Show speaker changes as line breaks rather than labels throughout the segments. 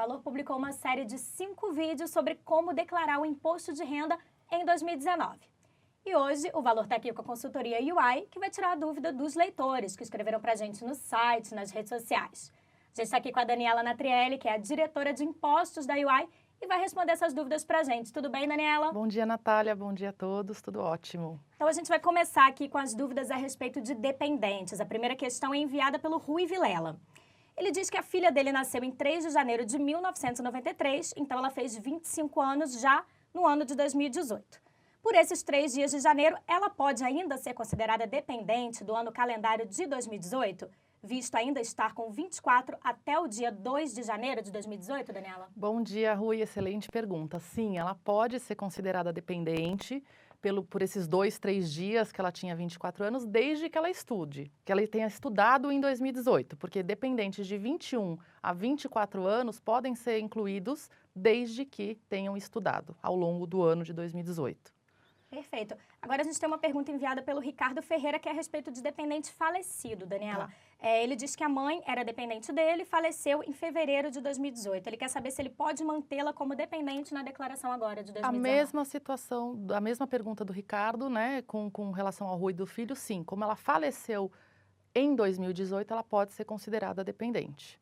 Valor publicou uma série de 5 vídeos sobre como declarar o imposto de renda em 2019. E hoje o Valor está aqui com a consultoria UI, que vai tirar a dúvida dos leitores que escreveram para a gente no site, nas redes sociais. A gente está aqui com a Daniela Natrielli, que é a diretora de impostos da UI, e vai responder essas dúvidas para a gente. Tudo bem, Daniela?
Bom dia, Natália. Bom dia a todos. Tudo ótimo.
Então, a gente vai começar aqui com as dúvidas a respeito de dependentes. A primeira questão é enviada pelo Rui Vilela. Ele diz que a filha dele nasceu em 3 de janeiro de 1993, então ela fez 25 anos já no ano de 2018. Por esses 3 dias de janeiro, ela pode ainda ser considerada dependente do ano calendário de 2018, visto ainda estar com 24 até o dia 2 de janeiro de 2018, Daniela?
Bom dia, Rui. Excelente pergunta. Sim, ela pode ser considerada dependente por esses 2, 3 dias que ela tinha 24 anos, desde que ela estude, que ela tenha estudado em 2018, porque dependentes de 21 a 24 anos podem ser incluídos desde que tenham estudado ao longo do ano de 2018.
Perfeito. Agora a gente tem uma pergunta enviada pelo Ricardo Ferreira, que é a respeito de dependente falecido, Daniela. Ele diz que a mãe era dependente dele e faleceu em fevereiro de 2018. Ele quer saber se ele pode mantê-la como dependente na declaração agora de 2019.
A mesma situação, a mesma pergunta do Ricardo, né, com relação ao Rui do filho, sim. Como ela faleceu em 2018, ela pode ser considerada dependente.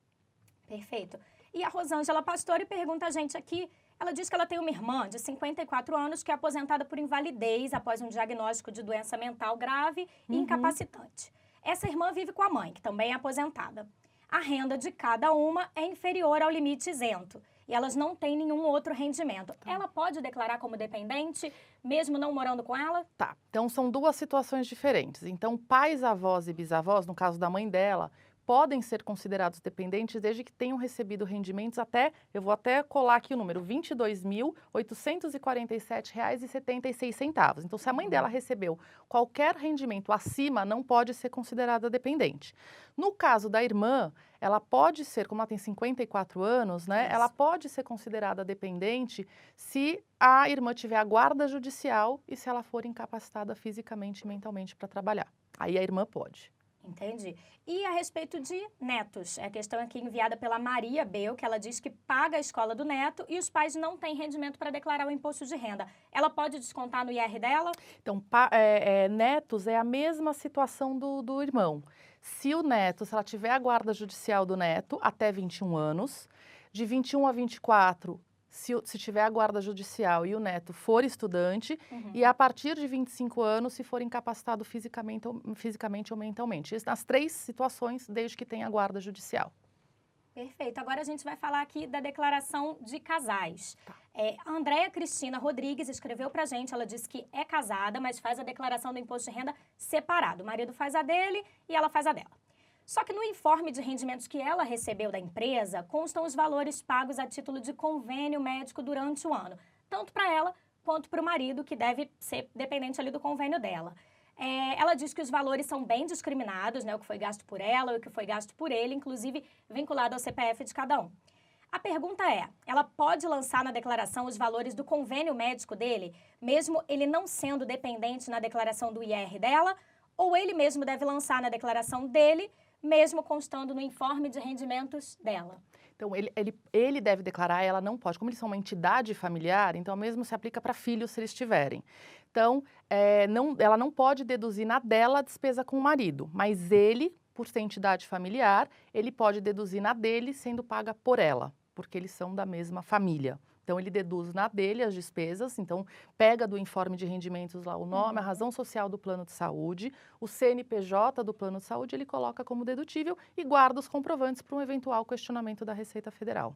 Perfeito. E a Rosângela Pastore pergunta a gente aqui. Ela diz que ela tem uma irmã de 54 anos que é aposentada por invalidez após um diagnóstico de doença mental grave e incapacitante. Essa irmã vive com a mãe, que também é aposentada. A renda de cada uma é inferior ao limite isento e elas não têm nenhum outro rendimento. Ela pode declarar como dependente, mesmo não morando com ela?
Tá, então são duas situações diferentes. Então, pais, avós e bisavós, no caso da mãe dela, podem ser considerados dependentes desde que tenham recebido rendimentos até, eu vou até colar aqui o número, R$ 22.847,76. Então, se a mãe dela recebeu qualquer rendimento acima, não pode ser considerada dependente. No caso da irmã, ela pode ser, como ela tem 54 anos, né, ela pode ser considerada dependente se a irmã tiver a guarda judicial e se ela for incapacitada fisicamente e mentalmente para trabalhar. Aí a irmã pode.
Entendi. E a respeito de netos, a questão aqui enviada pela Maria Bel, que ela diz que paga a escola do neto e os pais não têm rendimento para declarar o imposto de renda. Ela pode descontar no IR dela?
Então, netos é a mesma situação do irmão. Se o neto, se ela tiver a guarda judicial do neto até 21 anos, de 21 a 24, se tiver a guarda judicial e o neto for estudante, e a partir de 25 anos, se for incapacitado fisicamente ou mentalmente. Isso nas 3 situações, desde que tenha a guarda judicial.
Perfeito. Agora a gente vai falar aqui da declaração de casais. A Andréia Cristina Rodrigues escreveu pra gente, ela disse que é casada, mas faz a declaração do imposto de renda separado. O marido faz a dele e ela faz a dela. Só que no informe de rendimentos que ela recebeu da empresa, constam os valores pagos a título de convênio médico durante o ano, tanto para ela quanto para o marido, que deve ser dependente ali do convênio dela. Ela diz que os valores são bem discriminados, né, o que foi gasto por ela e o que foi gasto por ele, inclusive vinculado ao CPF de cada um. A pergunta é, ela pode lançar na declaração os valores do convênio médico dele, mesmo ele não sendo dependente na declaração do IR dela, ou ele mesmo deve lançar na declaração dele, mesmo constando no informe de rendimentos dela?
Então, ele deve declarar, ela não pode. Como eles são uma entidade familiar, então mesmo se aplica para filhos se eles tiverem. Então, ela não pode deduzir na dela a despesa com o marido, mas ele, por ser entidade familiar, ele pode deduzir na dele sendo paga por ela, porque eles são da mesma família. Então, ele deduz na dele as despesas, então pega do informe de rendimentos lá o nome, a razão social do plano de saúde, o CNPJ do plano de saúde, ele coloca como dedutível e guarda os comprovantes para um eventual questionamento da Receita Federal.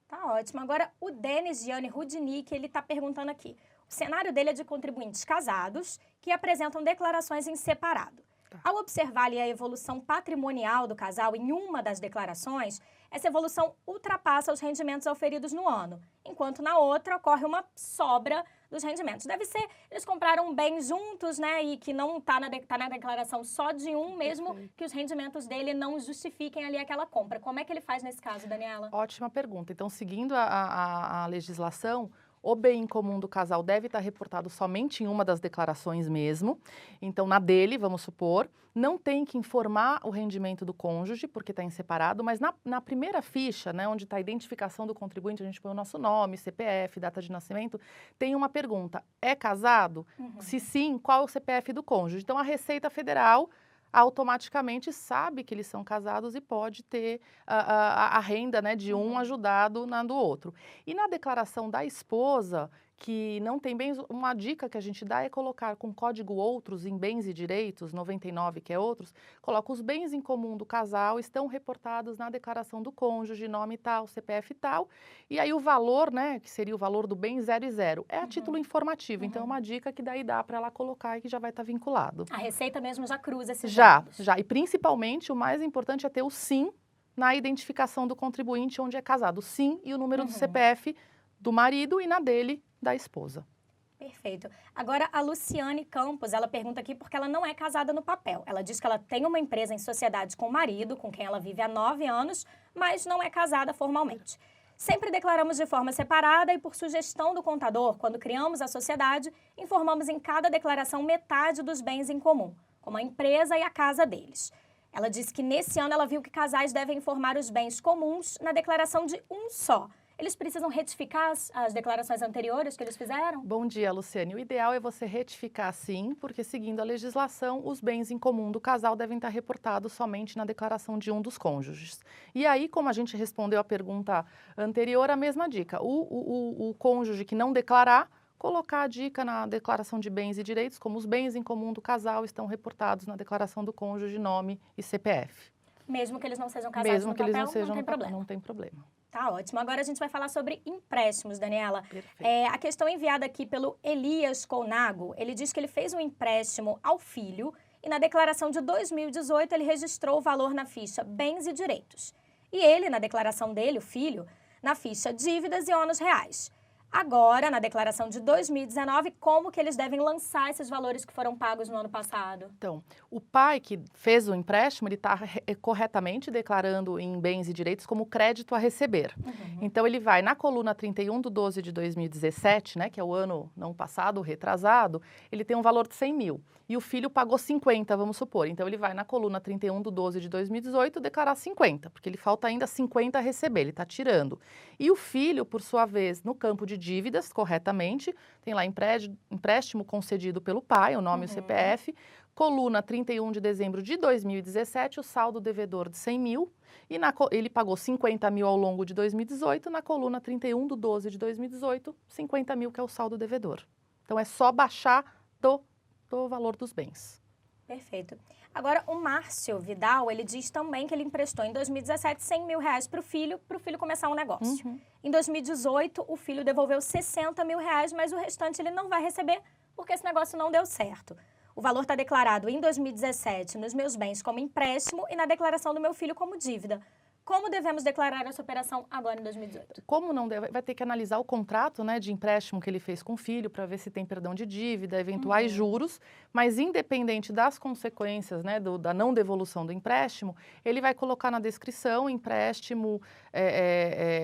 Tá ótimo. Agora, o Denis Gianni Rudnick, ele está perguntando aqui. O cenário dele é de contribuintes casados que apresentam declarações em separado. Ao observar ali a evolução patrimonial do casal em uma das declarações, essa evolução ultrapassa os rendimentos auferidos no ano, enquanto na outra ocorre uma sobra dos rendimentos. Deve ser, eles compraram um bem juntos, né, e que não está na declaração só de um, mesmo que os rendimentos dele não justifiquem ali aquela compra. Como é que ele faz nesse caso, Daniela?
Ótima pergunta. Então, seguindo a legislação, O bem em comum do casal deve estar reportado somente em uma das declarações mesmo. Então, na dele, vamos supor, não tem que informar o rendimento do cônjuge, porque está em separado, mas na primeira ficha, né, onde está a identificação do contribuinte, a gente põe o nosso nome, CPF, data de nascimento, tem uma pergunta: é casado? Se sim, qual é o CPF do cônjuge? Então, a Receita Federal automaticamente sabe que eles são casados e pode ter a renda, né, de um ajudado na do outro. E na declaração da esposa, que não tem bens, uma dica que a gente dá é colocar com código outros em bens e direitos, 99 que é outros, coloca os bens em comum do casal, estão reportados na declaração do cônjuge, nome tal, CPF tal, e aí o valor, né, que seria o valor do bem 0 e 0, é a título informativo, então é uma dica que daí dá para ela colocar e que já vai estar vinculado.
A Receita mesmo já cruza esses
dados.
Já,
e principalmente o mais importante é ter o SIM na identificação do contribuinte onde é casado, o SIM e o número do CPF do marido e na dele da esposa.
Perfeito. Agora, a Luciane Campos, ela pergunta aqui porque ela não é casada no papel. Ela diz que ela tem uma empresa em sociedade com o marido, com quem ela vive há 9 anos, mas não é casada formalmente. Sempre declaramos de forma separada e, por sugestão do contador, quando criamos a sociedade, informamos em cada declaração metade dos bens em comum, como a empresa e a casa deles. Ela disse que nesse ano ela viu que casais devem informar os bens comuns na declaração de um só. Eles precisam retificar as declarações anteriores que eles fizeram?
Bom dia, Luciane. O ideal é você retificar sim, porque seguindo a legislação, os bens em comum do casal devem estar reportados somente na declaração de um dos cônjuges. E aí, como a gente respondeu a pergunta anterior, a mesma dica. O cônjuge que não declarar, colocar a dica na declaração de bens e direitos, como os bens em comum do casal estão reportados na declaração do cônjuge, nome e CPF.
Mesmo que eles não sejam casados no papel, não tem problema.
Não tem problema.
Tá ótimo. Agora a gente vai falar sobre empréstimos, Daniela.
Perfeito.
A questão enviada aqui pelo Elias Colnago, ele diz que ele fez um empréstimo ao filho e na declaração de 2018 ele registrou o valor na ficha bens e direitos. E ele, na declaração dele, o filho, na ficha dívidas e ônus reais. Agora, na declaração de 2019, como que eles devem lançar esses valores que foram pagos no ano passado?
Então, o pai que fez o empréstimo, ele está corretamente declarando em bens e direitos como crédito a receber. Então, ele vai na coluna 31/12/2017, né, que é o ano não passado, retrasado, ele tem um valor de 100 mil. E o filho pagou 50, vamos supor. Então, ele vai na coluna 31/12/2018 declarar 50, porque ele falta ainda 50 a receber, ele está tirando. E o filho, por sua vez, no campo de dívidas, corretamente, tem lá empréstimo concedido pelo pai, o nome e o CPF, coluna 31 de dezembro de 2017, o saldo devedor de 100 mil, e ele pagou 50 mil ao longo de 2018, na coluna 31/12/2018, 50 mil que é o saldo devedor. Então, é só baixar do valor dos bens.
Perfeito. Agora, o Márcio Vidal, ele diz também que ele emprestou em 2017 100 mil reais para o filho começar um negócio. Em 2018, o filho devolveu 60 mil reais, mas o restante ele não vai receber porque esse negócio não deu certo. O valor está declarado em 2017 nos meus bens como empréstimo e na declaração do meu filho como dívida. Como devemos declarar essa operação agora em 2018?
Como não deve, vai ter que analisar o contrato, né, de empréstimo que ele fez com o filho para ver se tem perdão de dívida, eventuais juros, mas independente das consequências, né, da não devolução do empréstimo, ele vai colocar na descrição empréstimo,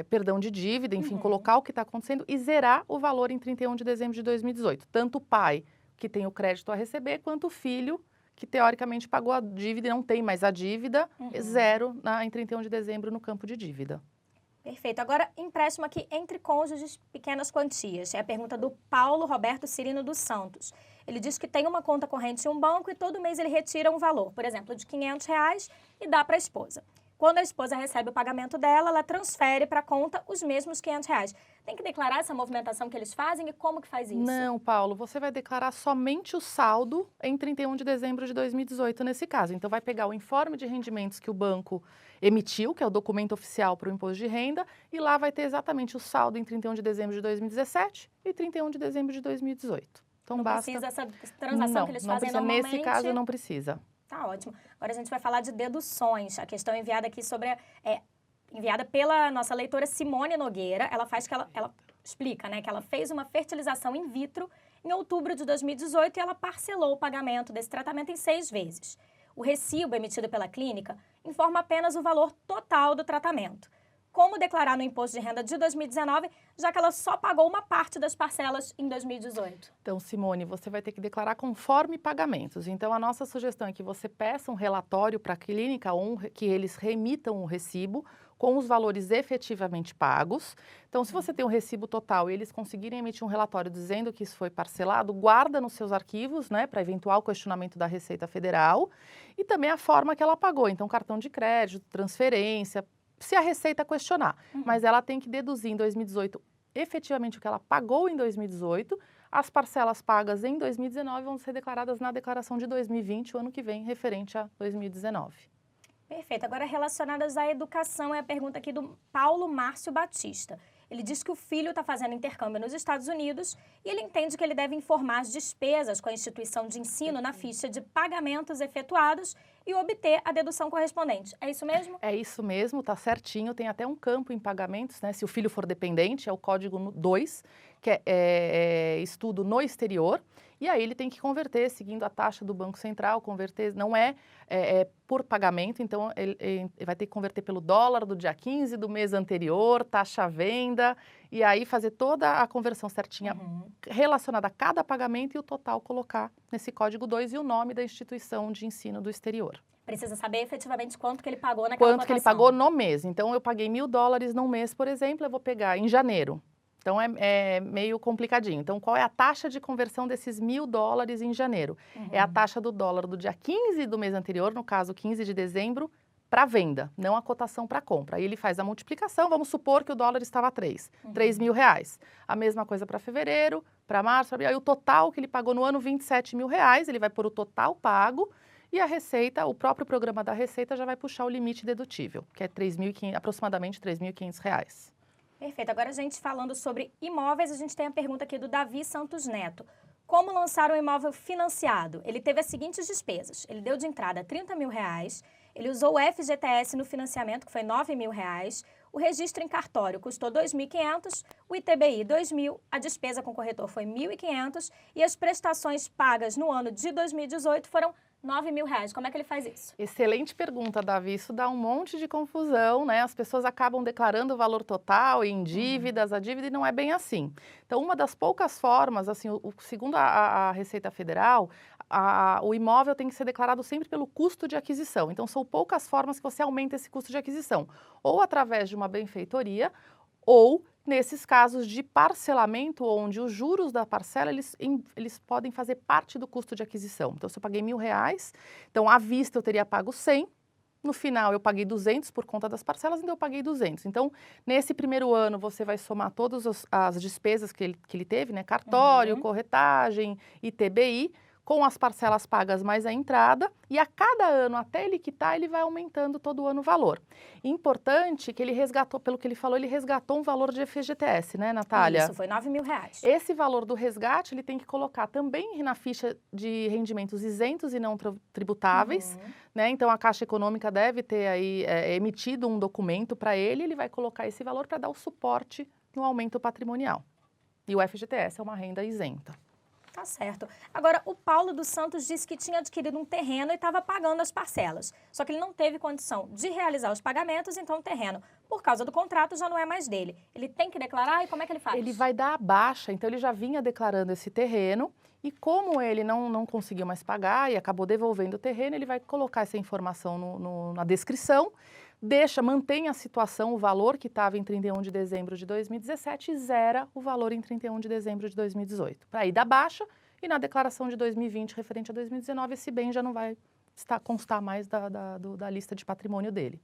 perdão de dívida, enfim, colocar o que está acontecendo e zerar o valor em 31 de dezembro de 2018. Tanto o pai, que tem o crédito a receber, quanto o filho, que teoricamente pagou a dívida e não tem mais a dívida, zero em 31 de dezembro no campo de dívida.
Perfeito. Agora, empréstimo aqui entre cônjuges, pequenas quantias. É a pergunta do Paulo Roberto Cirino dos Santos. Ele diz que tem uma conta corrente em um banco e todo mês ele retira um valor, por exemplo, de R$500 e dá para a esposa. Quando a esposa recebe o pagamento dela, ela transfere para a conta os mesmos R$500. Tem que declarar essa movimentação que eles fazem e como que faz isso?
Não, Paulo, você vai declarar somente o saldo em 31 de dezembro de 2018 nesse caso. Então, vai pegar o informe de rendimentos que o banco emitiu, que é o documento oficial para o imposto de renda, e lá vai ter exatamente o saldo em 31 de dezembro de 2017 e 31 de dezembro de 2018. Então,
não
basta...
precisa essa transação que eles fazem
precisa,
normalmente?
Nesse caso, não precisa.
Tá ótimo. Agora a gente vai falar de deduções. A questão enviada aqui enviada pela nossa leitora Simone Nogueira. Ela explica, né, que ela fez uma fertilização in vitro em outubro de 2018 e ela parcelou o pagamento desse tratamento em 6 vezes. O recibo emitido pela clínica informa apenas o valor total do tratamento. como declarar no imposto de renda de 2019, já que ela só pagou uma parte das parcelas em 2018.
Então, Simone, você vai ter que declarar conforme pagamentos. Então, a nossa sugestão é que você peça um relatório para a clínica ou que eles remitam o recibo com os valores efetivamente pagos. Então, se você tem um recibo total e eles conseguirem emitir um relatório dizendo que isso foi parcelado, guarda nos seus arquivos, né, para eventual questionamento da Receita Federal, e também a forma que ela pagou. Então, cartão de crédito, transferência, se a Receita questionar. Mas ela tem que deduzir em 2018 efetivamente o que ela pagou em 2018, as parcelas pagas em 2019 vão ser declaradas na declaração de 2020, o ano que vem, referente a 2019.
Perfeito. Agora, relacionadas à educação, é a pergunta aqui do Paulo Márcio Batista. Ele diz que o filho está fazendo intercâmbio nos Estados Unidos e ele entende que ele deve informar as despesas com a instituição de ensino na ficha de pagamentos efetuados e obter a dedução correspondente. É isso mesmo?
É isso mesmo, tá certinho. Tem até um campo em pagamentos, né? Se o filho for dependente, é o código 2, que é estudo no exterior. E aí ele tem que converter, seguindo a taxa do Banco Central, converter, não é por pagamento, então ele vai ter que converter pelo dólar do dia 15 do mês anterior, taxa à venda, e aí fazer toda a conversão certinha relacionada a cada pagamento e o total colocar nesse código 2 e o nome da instituição de ensino do exterior.
Precisa saber efetivamente quanto que ele pagou naquela
Quanto que ele pagou no mês. Então, eu paguei $1.000 no mês, por exemplo, eu vou pegar em janeiro. Então, é meio complicadinho. Então, qual é a taxa de conversão desses $1.000 em janeiro? É a taxa do dólar do dia 15 do mês anterior, no caso, 15 de dezembro, para venda, não a cotação para compra. Aí ele faz a multiplicação, vamos supor que o dólar estava a 3, R$3.000. A mesma coisa para fevereiro, para março, aí o total que ele pagou no ano, R$27.000, ele vai pôr o total pago, e a Receita, o próprio programa da Receita já vai puxar o limite dedutível, que é aproximadamente R$3.500.
Perfeito. Agora, a gente falando sobre imóveis, a gente tem a pergunta aqui do Davi Santos Neto. Como lançar um imóvel financiado? Ele teve as seguintes despesas. Ele deu de entrada R$30.000, ele usou o FGTS no financiamento, que foi R$9.000, o registro em cartório custou R$2.500, o ITBI R$2.000, a despesa com o corretor foi R$1.500 e as prestações pagas no ano de 2018 foram R$9.000. Como é que ele faz isso?
Excelente pergunta, Davi. Isso dá um monte de confusão, né? As pessoas acabam declarando o valor total em dívidas, a dívida, e não é bem assim. Então, uma das poucas formas, assim, segundo a Receita Federal, o imóvel tem que ser declarado sempre pelo custo de aquisição. Então, são poucas formas que você aumenta esse custo de aquisição. Ou através de uma benfeitoria, ou nesses casos de parcelamento, onde os juros da parcela, eles podem fazer parte do custo de aquisição. Então, se eu paguei R$1.000, então à vista eu teria pago 100, no final eu paguei 200 por conta das parcelas, então eu paguei 200. Então, nesse primeiro ano, você vai somar todas as despesas que ele teve, né? Cartório, corretagem, ITBI, com as parcelas pagas mais a entrada, e a cada ano, até ele quitar, ele vai aumentando todo ano o valor. Importante que ele resgatou, pelo que ele falou, ele resgatou um valor de FGTS, né, Natália?
Isso, foi R$9.000.
Esse valor do resgate, ele tem que colocar também na ficha de rendimentos isentos e não tributáveis, né? Então, a Caixa Econômica deve ter aí emitido um documento para ele vai colocar esse valor para dar o suporte no aumento patrimonial. E o FGTS é uma renda isenta.
Tá certo. Agora, o Paulo dos Santos disse que tinha adquirido um terreno e estava pagando as parcelas. Só que ele não teve condição de realizar os pagamentos, então o terreno, por causa do contrato, já não é mais dele. Ele tem que declarar e como é que ele faz?
Ele vai dar a baixa, então ele já vinha declarando esse terreno e como ele não conseguiu mais pagar e acabou devolvendo o terreno, ele vai colocar essa informação na descrição, mantém a situação, o valor que estava em 31 de dezembro de 2017 e zera o valor em 31 de dezembro de 2018. Para ir da baixa e na declaração de 2020 referente a 2019, esse bem já não vai constar mais da lista de patrimônio dele.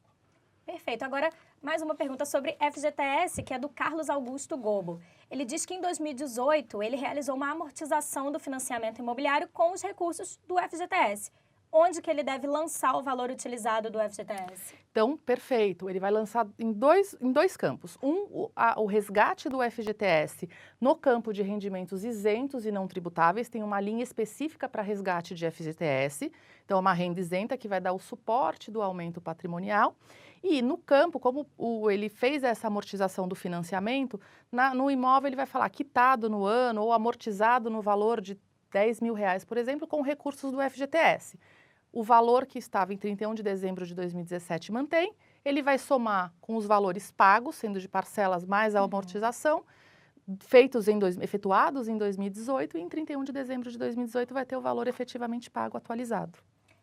Perfeito. Agora, mais uma pergunta sobre FGTS, que é do Carlos Augusto Gobo. Ele diz que em 2018 ele realizou uma amortização do financiamento imobiliário com os recursos do FGTS. Onde que ele deve lançar o valor utilizado do FGTS?
Então, perfeito. Ele vai lançar em dois campos. O resgate do FGTS no campo de rendimentos isentos e não tributáveis. Tem uma linha específica para resgate de FGTS. Então, é uma renda isenta que vai dar o suporte do aumento patrimonial. E no campo, como ele fez essa amortização do financiamento, no imóvel ele vai falar quitado no ano ou amortizado no valor de R$10.000, por exemplo, com recursos do FGTS. O valor que estava em 31 de dezembro de 2017 mantém, ele vai somar com os valores pagos, sendo de parcelas mais a amortização, efetuados em 2018, e em 31 de dezembro de 2018 vai ter o valor efetivamente pago atualizado.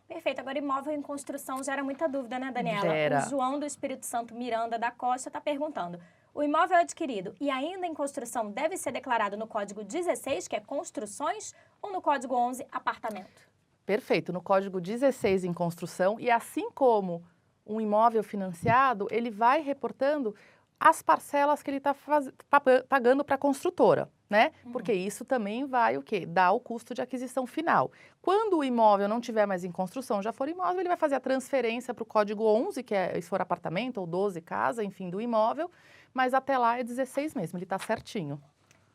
Perfeito. Agora, imóvel em construção gera muita dúvida, né, Daniela?
Gera.
O João do Espírito Santo Miranda da Costa está perguntando: o imóvel adquirido e ainda em construção deve ser declarado no Código 16, que é construções, ou no Código 11, apartamento?
Perfeito, no Código 16 em construção, e assim como um imóvel financiado, ele vai reportando as parcelas que ele está pagando para a construtora, né? Porque isso também vai o quê? Dar o custo de aquisição final. Quando o imóvel não tiver mais em construção, já for imóvel, ele vai fazer a transferência para o Código 11, que é, se for apartamento, ou 12, casa, enfim, do imóvel, mas até lá é 16 mesmo, ele está certinho.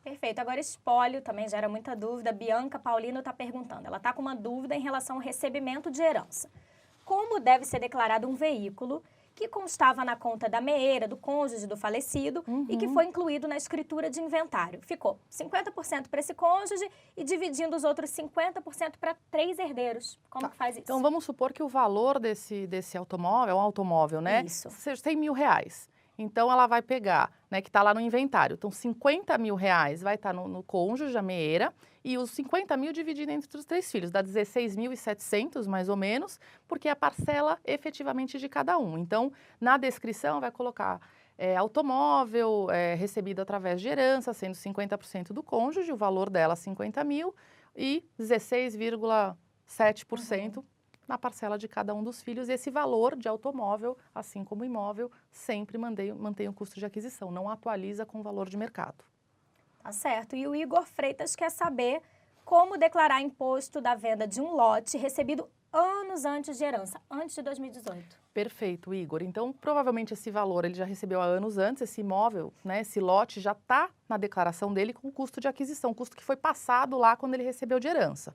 Perfeito. Agora, espólio também gera muita dúvida. Bianca Paulino está perguntando. Ela está com uma dúvida em relação ao recebimento de herança. Como deve ser declarado um veículo que constava na conta da meeira, do cônjuge do falecido, e que foi incluído na escritura de inventário? Ficou 50% para esse cônjuge e dividindo os outros 50% para 3 herdeiros. Como que faz isso?
Então, vamos supor que o valor desse automóvel, é um automóvel, né?
Isso.
Seja R$100.000. Então, ela vai pegar, né, que está lá no inventário. Então, R$50.000 vai estar no cônjuge, a meeira, e os 50.000 divididos entre os 3 filhos. Dá 16.700, mais ou menos, porque é a parcela efetivamente de cada um. Então, na descrição vai colocar automóvel recebido através de herança, sendo 50% do cônjuge, o valor dela 50.000, e 16,7% na parcela de cada um dos filhos. Esse valor de automóvel, assim como imóvel, sempre mantém o custo de aquisição, não atualiza com o valor de mercado.
Tá certo. E o Igor Freitas quer saber como declarar imposto da venda de um lote recebido anos antes de herança, antes de 2018.
Perfeito, Igor. Então, provavelmente esse valor ele já recebeu há anos antes, esse imóvel, né, esse lote já está na declaração dele com o custo de aquisição, custo que foi passado lá quando ele recebeu de herança.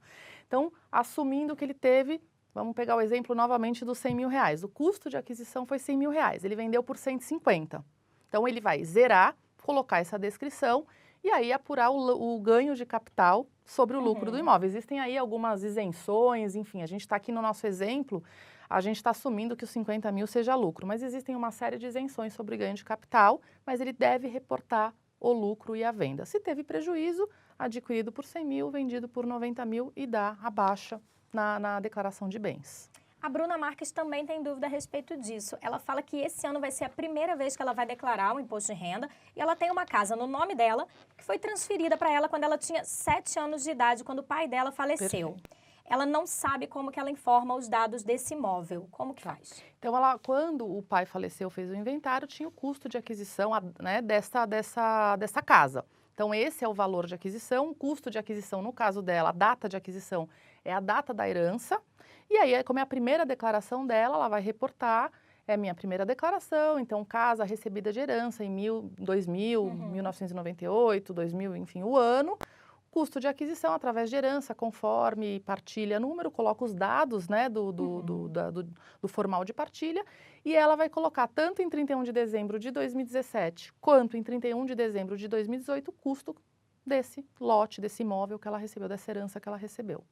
Então, assumindo que ele teve, vamos pegar o exemplo novamente dos R$100.000. O custo de aquisição foi R$100.000, ele vendeu por 150. Então, ele vai zerar, colocar essa descrição e aí apurar o ganho de capital sobre o lucro do imóvel. Existem aí algumas isenções, enfim, a gente está aqui no nosso exemplo, a gente está assumindo que os 50.000 seja lucro, mas existem uma série de isenções sobre ganho de capital, mas ele deve reportar o lucro e a venda. Se teve prejuízo, adquirido por 100.000, vendido por 90.000 e dá a baixa na declaração de bens.
A Bruna Marques também tem dúvida a respeito disso. Ela fala que esse ano vai ser a primeira vez que ela vai declarar o imposto de renda e ela tem uma casa no nome dela que foi transferida para ela quando ela tinha 7 anos de idade, quando o pai dela faleceu.
Perfeito.
Ela não sabe como que ela informa os dados desse imóvel. Como que faz?
Então, quando o pai faleceu, fez o inventário, tinha o custo de aquisição, né, dessa casa. Então, esse é o valor de aquisição, o custo de aquisição, no caso dela, a data de aquisição é a data da herança. E aí, como é a primeira declaração dela, ela vai reportar, é minha primeira declaração, então casa recebida de herança em 2000, 1998, 2000, enfim, o ano. Custo de aquisição através de herança, conforme partilha número, coloca os dados, né, do formal de partilha, e ela vai colocar tanto em 31 de dezembro de 2017 quanto em 31 de dezembro de 2018 o custo desse lote, desse imóvel que ela recebeu, dessa herança que ela recebeu.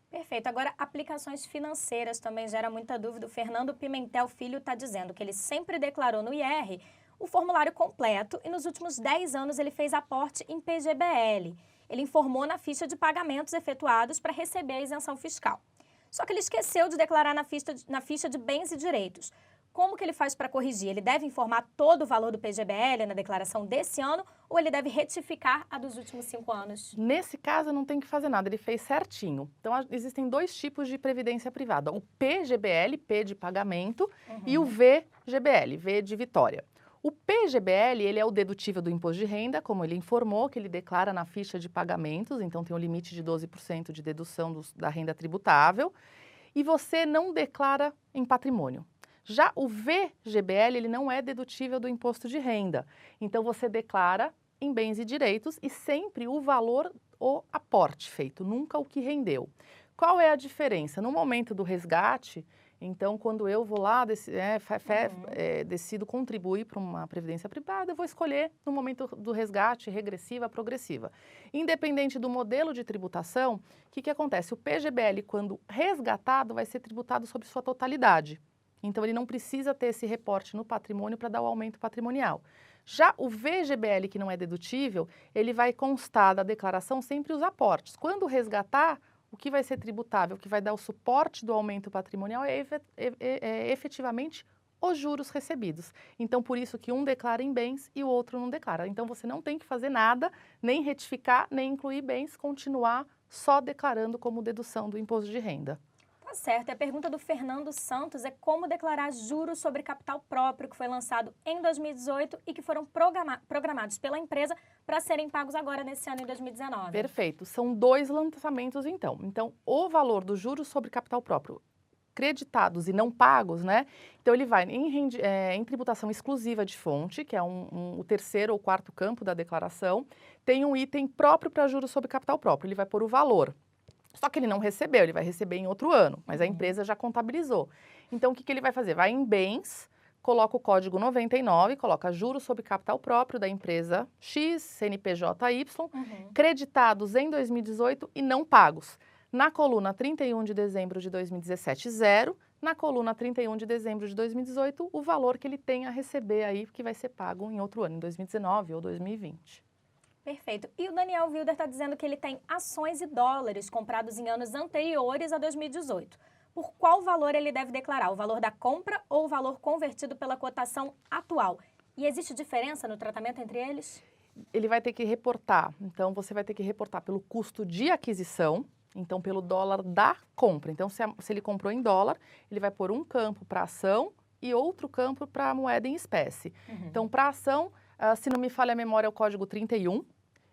Perfeito. Agora, aplicações financeiras também gera muita dúvida. O Fernando Pimentel Filho está dizendo que ele sempre declarou no IR o formulário completo e nos últimos 10 anos ele fez aporte em PGBL. Ele informou na ficha de pagamentos efetuados para receber a isenção fiscal. Só que ele esqueceu de declarar na ficha de bens e direitos. Como que ele faz para corrigir? Ele deve informar todo o valor do PGBL na declaração desse ano ou ele deve retificar a dos últimos 5 anos?
Nesse caso, não tem que fazer nada, ele fez certinho. Então, existem 2 tipos de previdência privada. O PGBL, P de pagamento, e o VGBL, V de Vitória. O PGBL, ele é o dedutível do imposto de renda, como ele informou, que ele declara na ficha de pagamentos, então tem um limite de 12% de dedução da renda tributável, e você não declara em patrimônio. Já o VGBL, ele não é dedutível do imposto de renda, então você declara em bens e direitos e sempre o valor, o aporte feito, nunca o que rendeu. Qual é a diferença? No momento do resgate, então, quando eu vou lá, decido contribuir para uma previdência privada, eu vou escolher no momento do resgate regressiva, progressiva. Independente do modelo de tributação, o que acontece? O PGBL, quando resgatado, vai ser tributado sobre sua totalidade. Então, ele não precisa ter esse reporte no patrimônio para dar o aumento patrimonial. Já o VGBL, que não é dedutível, ele vai constar da declaração sempre os aportes. Quando resgatar, o que vai ser tributável, o que vai dar o suporte do aumento patrimonial é efetivamente os juros recebidos. Então, por isso que um declara em bens e o outro não declara. Então, você não tem que fazer nada, nem retificar, nem incluir bens, continuar só declarando como dedução do imposto de renda.
Tá certo. E a pergunta do Fernando Santos é como declarar juros sobre capital próprio, que foi lançado em 2018 e que foram programados pela empresa para serem pagos agora nesse ano, em 2019.
Perfeito. São 2 lançamentos, então. Então, o valor dos juros sobre capital próprio creditados e não pagos, né? Então, ele vai em tributação exclusiva de fonte, que é o terceiro ou quarto campo da declaração, tem um item próprio para juros sobre capital próprio, ele vai pôr o valor. Só que ele não recebeu, ele vai receber em outro ano, mas a empresa já contabilizou. Então, o que ele vai fazer? Vai em bens, coloca o código 99, coloca juros sobre capital próprio da empresa X, CNPJ Y, creditados em 2018 e não pagos. Na coluna 31 de dezembro de 2017, 0. Na coluna 31 de dezembro de 2018, o valor que ele tem a receber aí, que vai ser pago em outro ano, em 2019 ou 2020.
Perfeito. E o Daniel Wilder está dizendo que ele tem ações e dólares comprados em anos anteriores a 2018. Por qual valor ele deve declarar? O valor da compra ou o valor convertido pela cotação atual? E existe diferença no tratamento entre eles?
Ele vai ter que reportar. Então, você vai ter que reportar pelo custo de aquisição, então pelo dólar da compra. Então, se ele comprou em dólar, ele vai pôr um campo para ação e outro campo para moeda em espécie. Então, para ação, se não me falha a memória, é o código 31,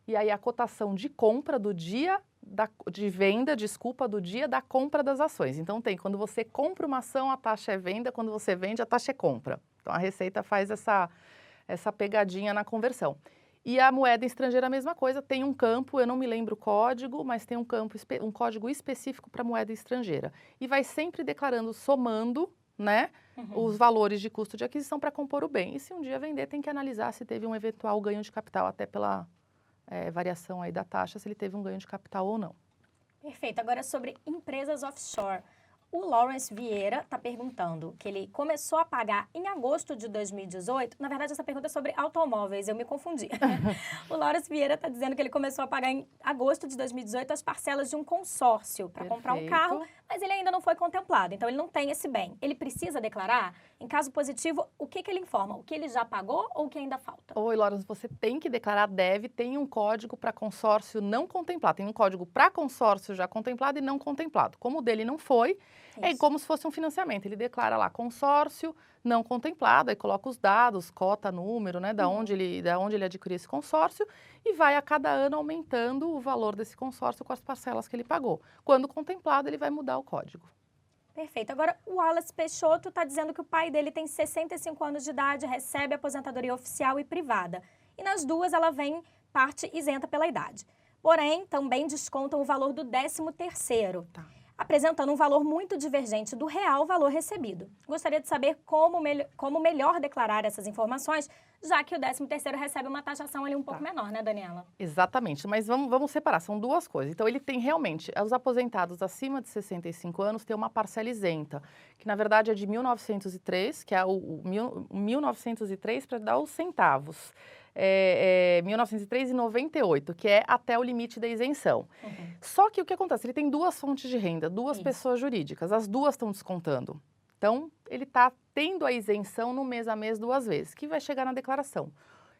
e aí a cotação de compra do dia, de venda, desculpa, do dia da compra das ações. Então, quando você compra uma ação, a taxa é venda, quando você vende, a taxa é compra. Então, a Receita faz essa pegadinha na conversão. E a moeda estrangeira, a mesma coisa, tem um campo, eu não me lembro o código, mas tem um código específico para moeda estrangeira. E vai sempre declarando, somando, né, os valores de custo de aquisição para compor o bem. E se um dia vender, tem que analisar se teve um eventual ganho de capital, até pela variação aí da taxa, se ele teve um ganho de capital ou não.
Perfeito. Agora, sobre empresas offshore. O Lawrence Vieira está perguntando que ele começou a pagar em agosto de 2018. Na verdade, essa pergunta é sobre automóveis, eu me confundi. O Lawrence Vieira está dizendo que ele começou a pagar em agosto de 2018 as parcelas de um consórcio para comprar um carro, mas ele ainda não foi contemplado, então ele não tem esse bem. Ele precisa declarar? Em caso positivo, o que ele informa? O que ele já pagou ou o que ainda falta?
Oi, Lawrence, você tem que declarar, tem um código para consórcio não contemplado. Tem um código para consórcio já contemplado e não contemplado. Como o dele não foi, é como se fosse um financiamento. Ele declara lá consórcio não contemplado, aí coloca os dados, cota, número, né, da onde ele adquiriu esse consórcio e vai a cada ano aumentando o valor desse consórcio com as parcelas que ele pagou. Quando contemplado, ele vai mudar o código.
Perfeito. Agora, o Wallace Peixoto está dizendo que o pai dele tem 65 anos de idade, recebe aposentadoria oficial e privada. E nas duas ela vem parte isenta pela idade. Porém, também descontam o valor do 13º. Apresentando um valor muito divergente do real valor recebido. Gostaria de saber como melhor declarar essas informações, já que o 13º recebe uma taxação ali um pouco menor, né, Daniela?
Exatamente, mas vamos separar, são duas coisas. Então, ele tem realmente, os aposentados acima de 65 anos têm uma parcela isenta, que na verdade é de 1903, que é o 1903 para dar os centavos. 1903,98, que é até o limite da isenção. Só que o que acontece? Ele tem duas fontes de renda, duas pessoas jurídicas, as duas estão descontando. Então, ele está tendo a isenção no mês a mês 2 vezes, que vai chegar na declaração.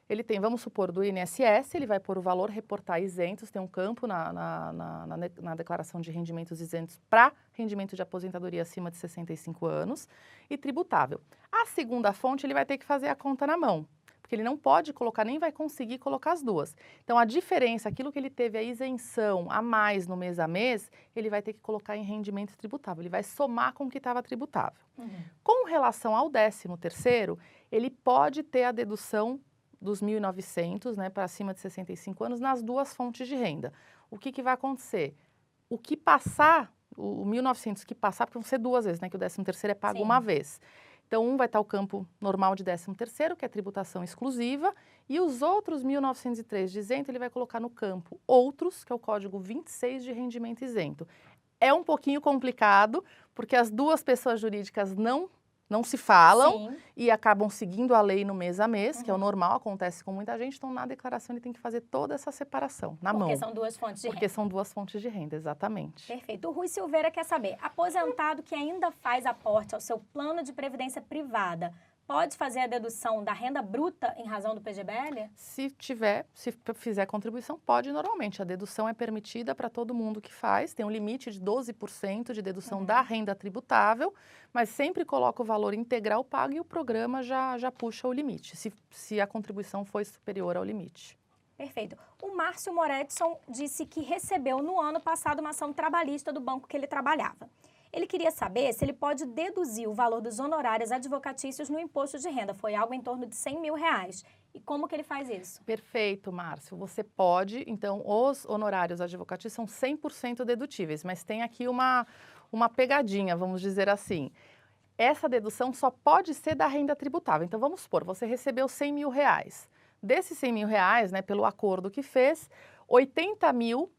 Ele tem, vamos supor, do INSS, ele vai pôr o valor, reportar isentos, tem um campo na declaração de rendimentos isentos para rendimento de aposentadoria acima de 65 anos e tributável. A segunda fonte, ele vai ter que fazer a conta na mão, porque ele não pode colocar, nem vai conseguir colocar as duas. Então, a diferença, aquilo que ele teve a isenção a mais no mês a mês, ele vai ter que colocar em rendimento tributável, ele vai somar com o que estava tributável. Com relação ao 13º, ele pode ter a dedução dos 1.900, né, para acima de 65 anos, nas duas fontes de renda. O que vai acontecer? O que passar, o 1.900 que passar, porque vão ser 2 vezes, né, que o 13º é pago uma vez. Então, vai estar o campo normal de 13º, que é tributação exclusiva, e os outros 1.903 de isento, ele vai colocar no campo outros, que é o código 26 de rendimento isento. É um pouquinho complicado, porque as duas pessoas jurídicas não não se falam
Sim.
e acabam seguindo a lei no mês a mês, que é o normal, acontece com muita gente. Então, na declaração, ele tem que fazer toda essa separação, na mão.
Porque são duas fontes de
Porque
renda.
são duas fontes de renda, exatamente.
Perfeito. O Rui Silveira quer saber, aposentado que ainda faz aporte ao seu plano de previdência privada, pode fazer a dedução da renda bruta em razão do PGBL?
Se fizer contribuição, pode normalmente. A dedução é permitida para todo mundo que faz, tem um limite de 12% de dedução da renda tributável, mas sempre coloca o valor integral pago e o programa já puxa o limite, se a contribuição foi superior ao limite.
Perfeito. O Márcio Moretson disse que recebeu no ano passado uma ação trabalhista do banco que ele trabalhava. Ele queria saber se ele pode deduzir o valor dos honorários advocatícios no imposto de renda. Foi algo em torno de R$100 mil. E como que ele faz isso?
Perfeito, Márcio. Você pode, então, os honorários advocatícios são 100% dedutíveis, mas tem aqui uma pegadinha, vamos dizer assim. Essa dedução só pode ser da renda tributável. Então, vamos supor, você recebeu R$100 mil. Desses R$100 mil, né, pelo acordo que fez, 80 mil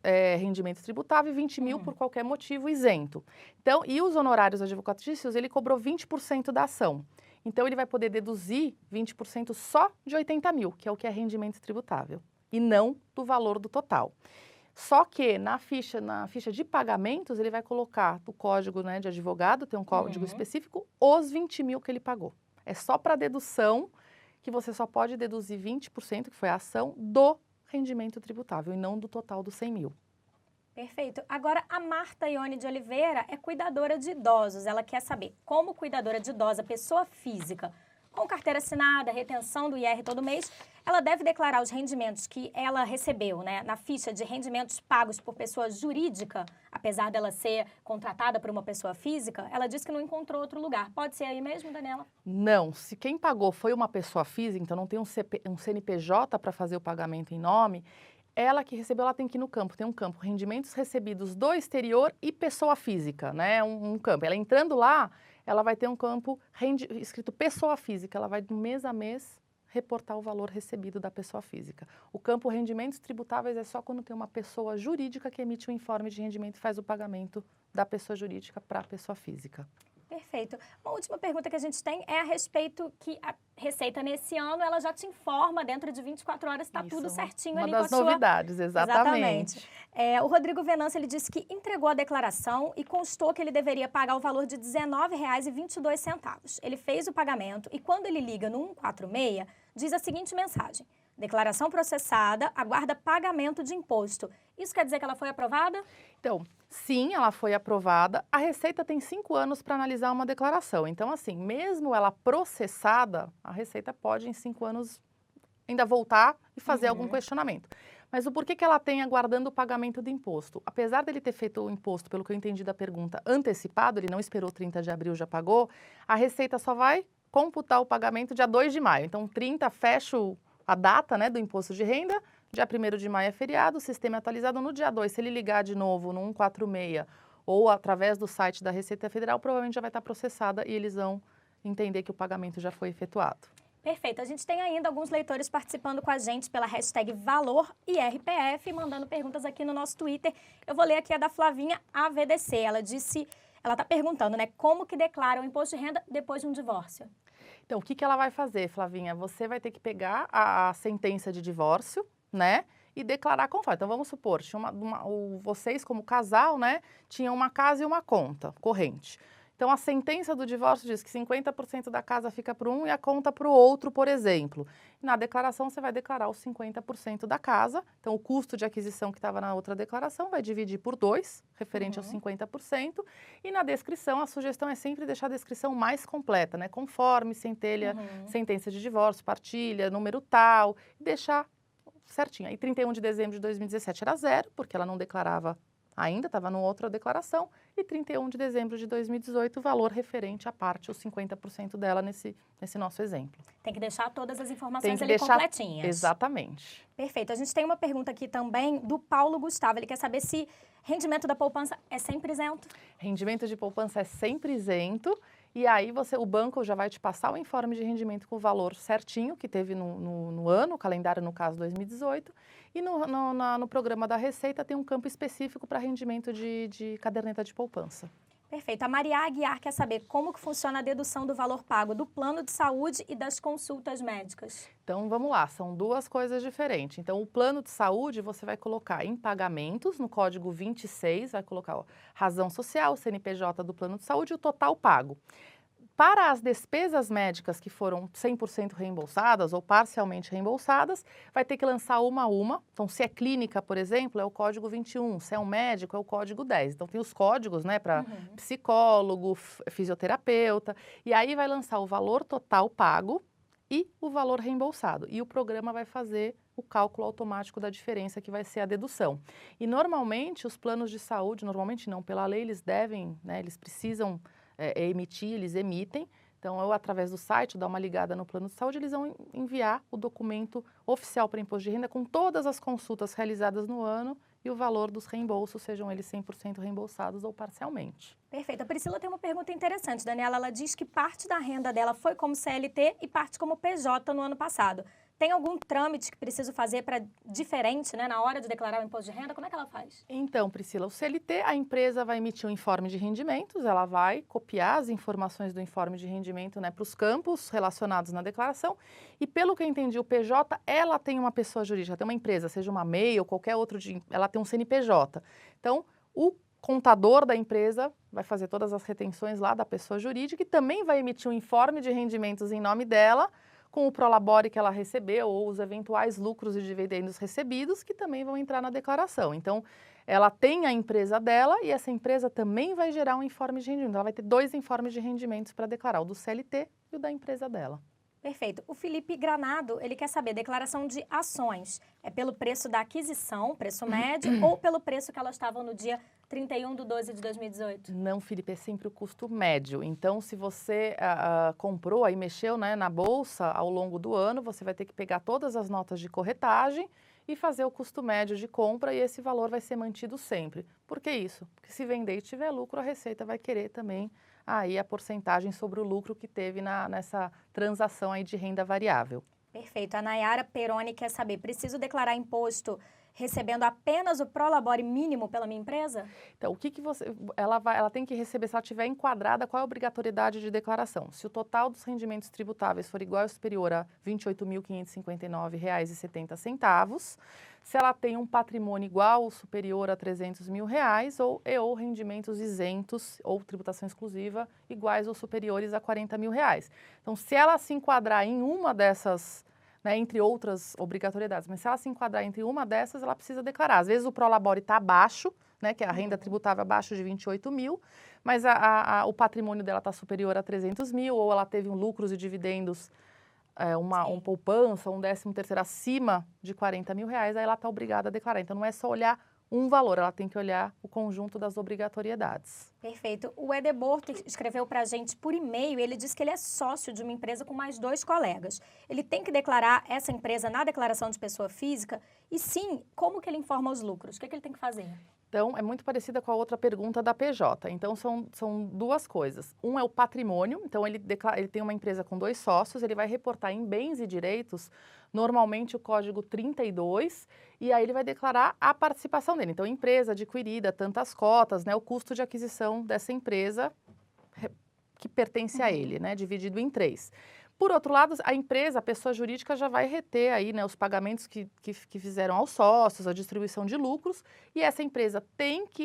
é rendimento tributável e 20 mil por qualquer motivo isento. Então, e os honorários advocatícios, ele cobrou 20% da ação. Então, ele vai poder deduzir 20% só de 80 mil, que é o que é rendimento tributável, e não do valor do total. Só que na ficha de pagamentos, ele vai colocar o código, né, de advogado, tem um código específico, os 20 mil que ele pagou. É só para dedução que você só pode deduzir 20%, que foi a ação, do rendimento tributável e não do total dos 100 mil.
Perfeito. Agora, a Marta Ione de Oliveira é cuidadora de idosos. Ela quer saber como cuidadora de idosa, pessoa física, com carteira assinada, retenção do IR todo mês, ela deve declarar os rendimentos que ela recebeu, né, na ficha de rendimentos pagos por pessoa jurídica, apesar dela ser contratada por uma pessoa física. Ela disse que não encontrou outro lugar. Pode ser aí mesmo, Daniela?
Não. Se quem pagou foi uma pessoa física, então não tem um CNPJ para fazer o pagamento em nome, ela que recebeu, ela tem que ir no campo. Tem um campo, rendimentos recebidos do exterior e pessoa física, né? Um campo. Ela entrando lá, ela vai ter um campo escrito pessoa física. Ela vai, mês a mês, reportar o valor recebido da pessoa física. O campo rendimentos tributáveis é só quando tem uma pessoa jurídica que emite um informe de rendimento e faz o pagamento da pessoa jurídica para a pessoa física.
Perfeito. Uma última pergunta que a gente tem é a respeito que a Receita, nesse ano, ela já te informa, dentro de 24 horas, está tudo certinho ali com a sua...
Uma das novidades, exatamente.
O Rodrigo Venâncio, ele disse que entregou a declaração e constou que ele deveria pagar o valor de R$ 19,22. Ele fez o pagamento e, quando ele liga no 146, diz a seguinte mensagem: declaração processada, aguarda pagamento de imposto. Isso quer dizer que ela foi aprovada?
Então, sim, ela foi aprovada. A Receita tem 5 anos para analisar uma declaração. Então, assim, mesmo ela processada, a Receita pode, em 5 anos, ainda voltar e fazer algum questionamento. Mas o porquê que ela tem aguardando o pagamento do imposto? Apesar dele ter feito o imposto, pelo que eu entendi da pergunta, antecipado, ele não esperou 30 de abril, já pagou, a Receita só vai computar o pagamento dia 2 de maio. Então, 30 fecha a data, né, do imposto de renda, dia 1º de maio é feriado, o sistema é atualizado no dia 2. Se ele ligar de novo no 146 ou através do site da Receita Federal, provavelmente já vai estar processada e eles vão entender que o pagamento já foi efetuado.
Perfeito. A gente tem ainda alguns leitores participando com a gente pela hashtag ValorIRPF, mandando perguntas aqui no nosso Twitter. Eu vou ler aqui a da Flavinha AVDC. Ela está perguntando, né, como que declara o imposto de renda depois de um divórcio?
Então, o que ela vai fazer, Flavinha? Você vai ter que pegar a sentença de divórcio, né, e declarar conforme. Então, vamos supor, vocês como casal, né, tinham uma casa e uma conta corrente. Então, a sentença do divórcio diz que 50% da casa fica para um e a conta para o outro, por exemplo. Na declaração, você vai declarar os 50% da casa. Então, o custo de aquisição que estava na outra declaração vai dividir por 2, referente aos 50%. E na descrição, a sugestão é sempre deixar a descrição mais completa, né? Conforme centelha, sentença de divórcio, partilha, número tal, e deixar certinho. Aí, 31 de dezembro de 2017 era 0, porque ela não declarava ainda, estava numa outra declaração, e 31 de dezembro de 2018, o valor referente à parte, os 50% dela nesse nosso exemplo.
Tem que deixar todas as informações ali completinhas.
Exatamente.
Perfeito. A gente tem uma pergunta aqui também do Paulo Gustavo. Ele quer saber se rendimento da poupança é sempre isento.
Rendimento de poupança é sempre isento. E aí o banco já vai te passar o informe de rendimento com o valor certinho que teve no ano, o calendário no caso 2018, e no programa da Receita tem um campo específico para rendimento de caderneta de poupança.
Perfeito. A Maria Aguiar quer saber como que funciona a dedução do valor pago do plano de saúde e das consultas médicas.
Então, vamos lá, são duas coisas diferentes. Então, o plano de saúde você vai colocar em pagamentos, no código 26, vai colocar ó, razão social, CNPJ do plano de saúde e o total pago. Para as despesas médicas que foram 100% reembolsadas ou parcialmente reembolsadas, vai ter que lançar uma a uma. Então, se é clínica, por exemplo, é o código 21, se é um médico, é o código 10. Então, tem os códigos, né, para psicólogo, fisioterapeuta, e aí vai lançar o valor total pago e o valor reembolsado. E o programa vai fazer o cálculo automático da diferença, que vai ser a dedução. E, normalmente, os planos de saúde, normalmente não, pela lei, eles devem, né, eles precisam emitir, eles emitem. Então, eu, através do site, dar uma ligada no plano de saúde, eles vão enviar o documento oficial para imposto de renda com todas as consultas realizadas no ano e o valor dos reembolsos, sejam eles 100% reembolsados ou parcialmente.
Perfeito. A Priscila tem uma pergunta interessante, Daniela. Ela diz que parte da renda dela foi como CLT e parte como PJ no ano passado. Tem algum trâmite que preciso fazer para diferente, né, na hora de declarar o imposto de renda? Como é que ela faz?
Então, Priscila, o CLT, a empresa vai emitir um informe de rendimentos, ela vai copiar as informações do informe de rendimento, né, para os campos relacionados na declaração. E pelo que eu entendi, o PJ, ela tem uma pessoa jurídica, tem uma empresa, seja uma MEI ou qualquer outro, ela tem um CNPJ. Então, o contador da empresa vai fazer todas as retenções lá da pessoa jurídica e também vai emitir um informe de rendimentos em nome dela, com o prolabore que ela recebeu ou os eventuais lucros e dividendos recebidos, que também vão entrar na declaração. Então, ela tem a empresa dela e essa empresa também vai gerar um informe de rendimento. Ela vai ter 2 informes de rendimentos para declarar, o do CLT e o da empresa dela.
Perfeito. O Felipe Granado, ele quer saber, declaração de ações, é pelo preço da aquisição, preço médio, ou pelo preço que elas estavam no dia 31/12/2018?
Não, Felipe, é sempre o custo médio. Então, se você comprou e mexeu, né, na bolsa ao longo do ano, você vai ter que pegar todas as notas de corretagem e fazer o custo médio de compra e esse valor vai ser mantido sempre. Por que isso? Porque se vender e tiver lucro, a Receita vai querer também aí a porcentagem sobre o lucro que teve nessa transação aí de renda variável.
Perfeito. A Nayara Peroni quer saber, preciso declarar imposto recebendo apenas o prolabore mínimo pela minha empresa?
Então, o que ela tem que receber, se ela estiver enquadrada, qual é a obrigatoriedade de declaração? Se o total dos rendimentos tributáveis for igual ou superior a R$ 28.559,70, se ela tem um patrimônio igual ou superior a R$ 300 mil, ou rendimentos isentos ou tributação exclusiva iguais ou superiores a R$ 40 mil. Então, se ela se enquadrar em uma dessas, né, entre outras obrigatoriedades, mas se ela se enquadrar entre uma dessas, ela precisa declarar. Às vezes o prolabore está abaixo, né, que é a renda tributável abaixo de 28 mil, mas o patrimônio dela está superior a 300 mil, ou ela teve lucros e dividendos, uma poupança, um 13º acima de 40 mil reais, aí ela está obrigada a declarar. Então não é só olhar um valor, ela tem que olhar o conjunto das obrigatoriedades.
Perfeito. O Edeborto escreveu para a gente por e-mail, ele disse que ele é sócio de uma empresa com mais 2 colegas. Ele tem que declarar essa empresa na declaração de pessoa física? E sim, como que ele informa os lucros? O que ele tem que fazer?
Então, é muito parecida com a outra pergunta da PJ. Então, são duas coisas. Um é o patrimônio. Então, ele tem uma empresa com 2 sócios, ele vai reportar em bens e direitos, normalmente o código 32, e aí ele vai declarar a participação dele. Então, empresa adquirida, tantas cotas, né, o custo de aquisição dessa empresa que pertence a ele, né, dividido em 3. Por outro lado, a empresa, a pessoa jurídica, já vai reter aí, né, os pagamentos que fizeram aos sócios, a distribuição de lucros, e essa empresa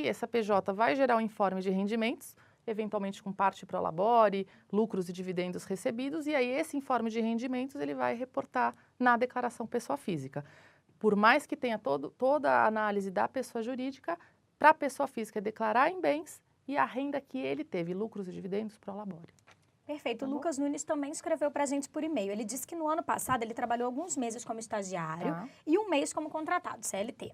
essa PJ vai gerar um informe de rendimentos, eventualmente com parte prolabore, lucros e dividendos recebidos, e aí esse informe de rendimentos ele vai reportar na declaração pessoa física. Por mais que tenha toda a análise da pessoa jurídica, para a pessoa física declarar em bens e a renda que ele teve, lucros e dividendos prolabore.
Perfeito. O Lucas Nunes também escreveu para a gente por e-mail. Ele disse que no ano passado ele trabalhou alguns meses como estagiário e um mês como contratado, CLT.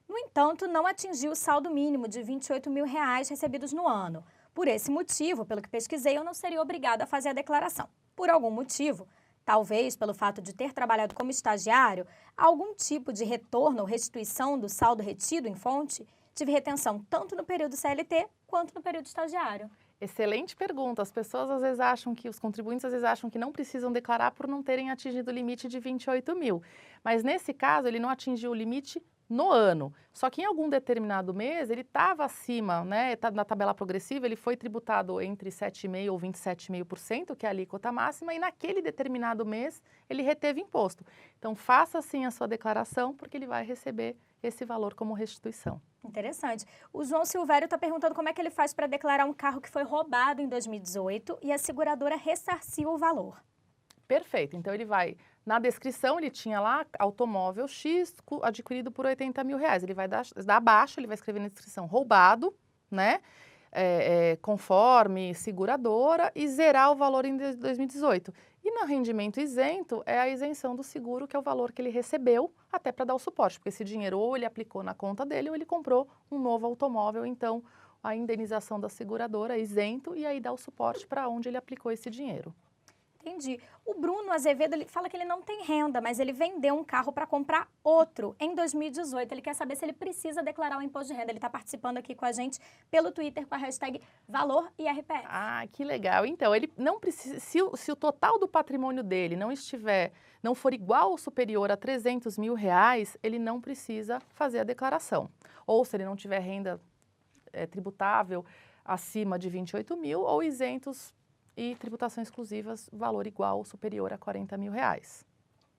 No entanto, não atingiu o saldo mínimo de R$ 28 mil recebidos no ano. Por esse motivo, pelo que pesquisei, eu não seria obrigada a fazer a declaração. Por algum motivo, talvez pelo fato de ter trabalhado como estagiário, algum tipo de retorno ou restituição do saldo retido em fonte, tive retenção tanto no período CLT quanto no período estagiário.
Excelente pergunta. As pessoas às vezes acham que, os contribuintes às vezes acham que não precisam declarar por não terem atingido o limite de 28 mil. Mas nesse caso, ele não atingiu o limite no ano. Só que em algum determinado mês ele estava acima, né, na tabela progressiva, ele foi tributado entre 7,5% ou 27,5%, que é a alíquota máxima, e naquele determinado mês ele reteve imposto. Então faça sim a sua declaração, porque ele vai receber esse valor como restituição.
Interessante. O João Silvério está perguntando como é que ele faz para declarar um carro que foi roubado em 2018 e a seguradora ressarciu o valor.
Perfeito. Então ele vai, na descrição ele tinha lá automóvel X adquirido por R$80 mil. Ele vai dar abaixo, ele vai escrever na descrição roubado, né? Conforme seguradora e zerar o valor em 2018. E no rendimento isento é a isenção do seguro, que é o valor que ele recebeu, até para dar o suporte, porque esse dinheiro ou ele aplicou na conta dele ou ele comprou um novo automóvel, então a indenização da seguradora é isento e aí dá o suporte para onde ele aplicou esse dinheiro.
Entendi. O Bruno Azevedo, ele fala que ele não tem renda, mas ele vendeu um carro para comprar outro em 2018. Ele quer saber se ele precisa declarar o imposto de renda. Ele está participando aqui com a gente pelo Twitter com a hashtag ValorIRPF.
Ah, que legal. Então, ele não precisa, se o total do patrimônio dele não for igual ou superior a R$300 mil, ele não precisa fazer a declaração. Ou se ele não tiver renda tributável acima de 28 mil ou isentos e tributação exclusivas, valor igual ou superior a R$40 mil.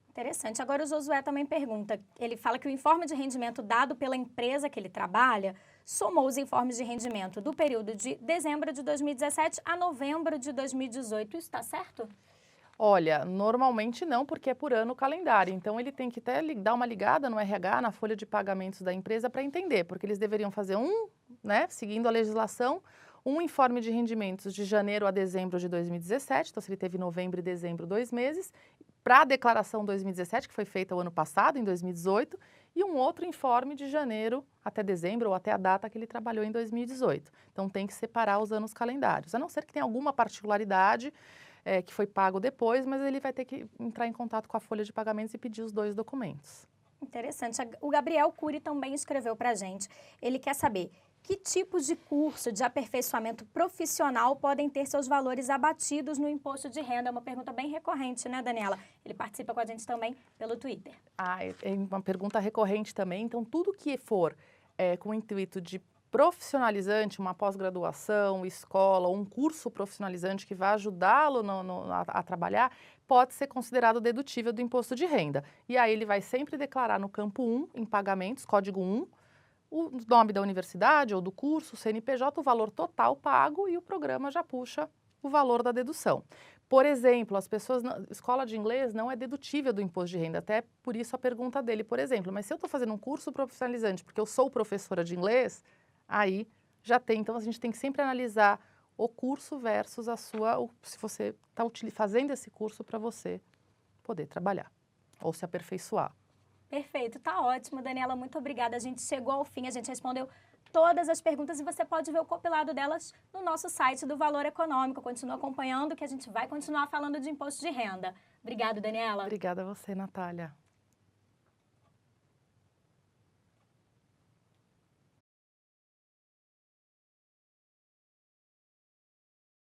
Interessante. Agora o Josué também pergunta, ele fala que o informe de rendimento dado pela empresa que ele trabalha somou os informes de rendimento do período de dezembro de 2017 a novembro de 2018. Isso está certo?
Olha, normalmente não, porque é por ano calendário. Então, ele tem que até dar uma ligada no RH, na folha de pagamentos da empresa, para entender, porque eles deveriam fazer seguindo a legislação, um informe de rendimentos de janeiro a dezembro de 2017, então se ele teve novembro e dezembro, 2 meses, para a declaração 2017, que foi feita o ano passado, em 2018, e um outro informe de janeiro até dezembro, ou até a data que ele trabalhou em 2018. Então tem que separar os anos calendários, a não ser que tenha alguma particularidade que foi pago depois, mas ele vai ter que entrar em contato com a folha de pagamentos e pedir os 2 documentos.
Interessante. O Gabriel Cury também escreveu para a gente. Ele quer saber que tipos de curso de aperfeiçoamento profissional podem ter seus valores abatidos no imposto de renda? É uma pergunta bem recorrente, né, Daniela? Ele participa com a gente também pelo Twitter.
É uma pergunta recorrente também. Então, tudo que for com o intuito de profissionalizante, uma pós-graduação, escola, ou um curso profissionalizante que vai ajudá-lo a trabalhar, pode ser considerado dedutível do imposto de renda. E aí ele vai sempre declarar no campo 1, em pagamentos, código 1, o nome da universidade ou do curso, o CNPJ, o valor total pago e o programa já puxa o valor da dedução. Por exemplo, escola de inglês não é dedutível do imposto de renda, até por isso a pergunta dele, por exemplo. Mas se eu estou fazendo um curso profissionalizante porque eu sou professora de inglês, aí já tem. Então, a gente tem que sempre analisar o curso versus se você está fazendo esse curso para você poder trabalhar ou se aperfeiçoar.
Perfeito, tá ótimo, Daniela, muito obrigada. A gente chegou ao fim, a gente respondeu todas as perguntas e você pode ver o compilado delas no nosso site do Valor Econômico. Continua acompanhando que a gente vai continuar falando de imposto de renda. Obrigada, Daniela.
Obrigada a você, Natália.